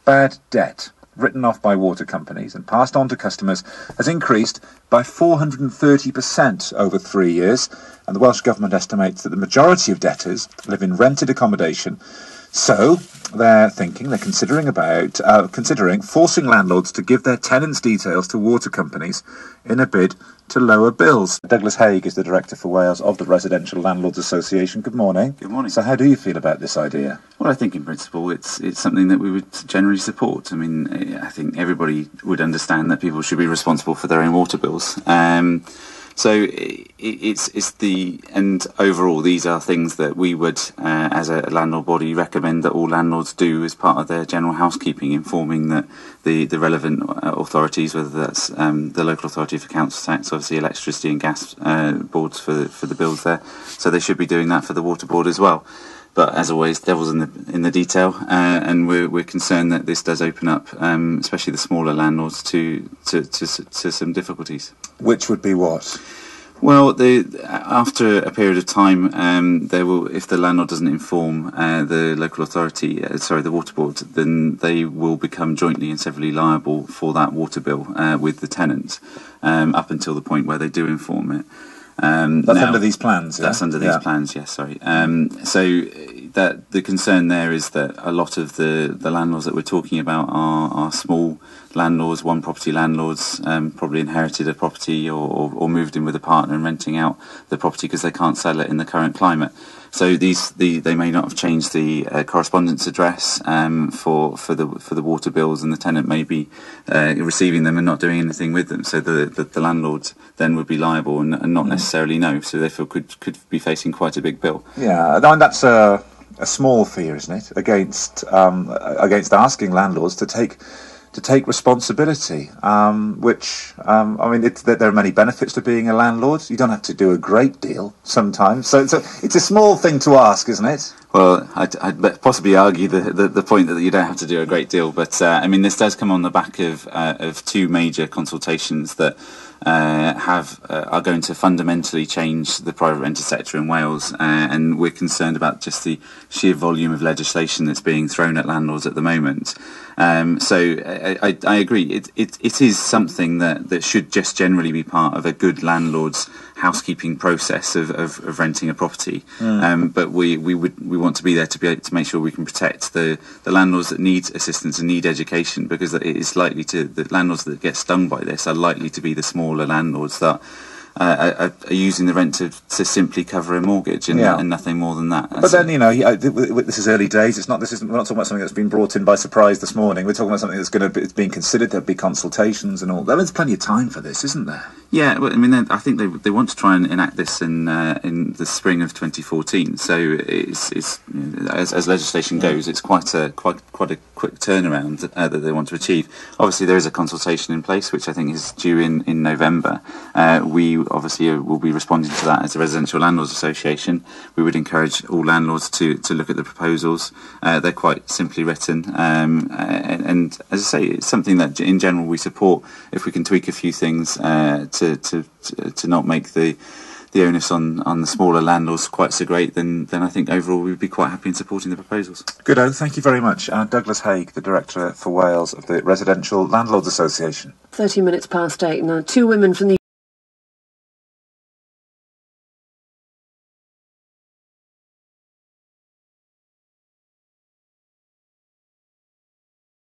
bad debt written off by water companies and passed on to customers has increased by 430% over 3 years, and the Welsh Government estimates that the majority of debtors live in rented accommodation. So they're considering forcing landlords to give their tenants' details to water companies in a bid to lower bills. Douglas Haig is the Director for Wales of the Residential Landlords Association. Good morning. Good morning. So how do you feel about this idea? Well, I think in principle it's something that we would generally support. I mean, I think everybody would understand that people should be responsible for their own water bills. So and overall these are things that we would, as a landlord body, recommend that all landlords do as part of their general housekeeping, informing that the relevant authorities, whether that's the local authority for council tax, obviously electricity and gas boards for the bills there. So they should be doing that for the water board as well. But as always, devil's in the detail, and we're concerned that this does open up, especially the smaller landlords, to some difficulties. Which would be what? Well, after a period of time, if the landlord doesn't inform the local authority, the water board, then they will become jointly and severally liable for that water bill with the tenant, up until the point where they do inform it. That's under these plans, yeah? That's under these plans, yes, sorry. So that the concern there is that a lot of the landlords that we're talking about are small landlords, one-property landlords, probably inherited a property or moved in with a partner and renting out the property because they can't sell it in the current climate. So they may not have changed the correspondence address for the water bills, and the tenant may be receiving them and not doing anything with them. So the landlord then would be liable and not necessarily know. So therefore could be facing quite a big bill. Yeah, and that's a small fear, isn't it, against asking landlords to take responsibility, which, I mean, there are many benefits to being a landlord. You don't have to do a great deal sometimes. So it's a small thing to ask, isn't it? Well, I'd possibly argue the point that you don't have to do a great deal. But, I mean, this does come on the back of two major consultations that are going to fundamentally change the private rented sector in Wales, and we're concerned about just the sheer volume of legislation that's being thrown at landlords at the moment. So I agree. It is something that should just generally be part of a good landlord's housekeeping process of renting a property. But we want to be there to make sure we can protect the landlords that need assistance and need education, because it is likely the landlords that get stung by this are likely to be the smaller landlords that are using the rent to simply cover a mortgage and nothing more than that. But then, this is early days. We're not talking about something that's been brought in by surprise this morning. We're talking about something it's being considered. There'll be consultations and all. There's plenty of time for this, isn't there? Yeah, well, I mean, I think they want to try and enact this in the spring of 2014. So it's as legislation goes, it's quite a quick turnaround that they want to achieve. Obviously, there is a consultation in place, which I think is due in November. We obviously will be responding to that as a Residential Landlords Association. We would encourage all landlords to look at the proposals. They're quite simply written, and as I say, it's something that in general we support. If we can tweak a few things to not make the onus on the smaller landlords quite so great, then I think overall we'd be quite happy in supporting the proposals. Good. Thank you very much. Douglas Haig, the Director for Wales of the Residential Landlords Association. 30 minutes past 8 now. Two women from the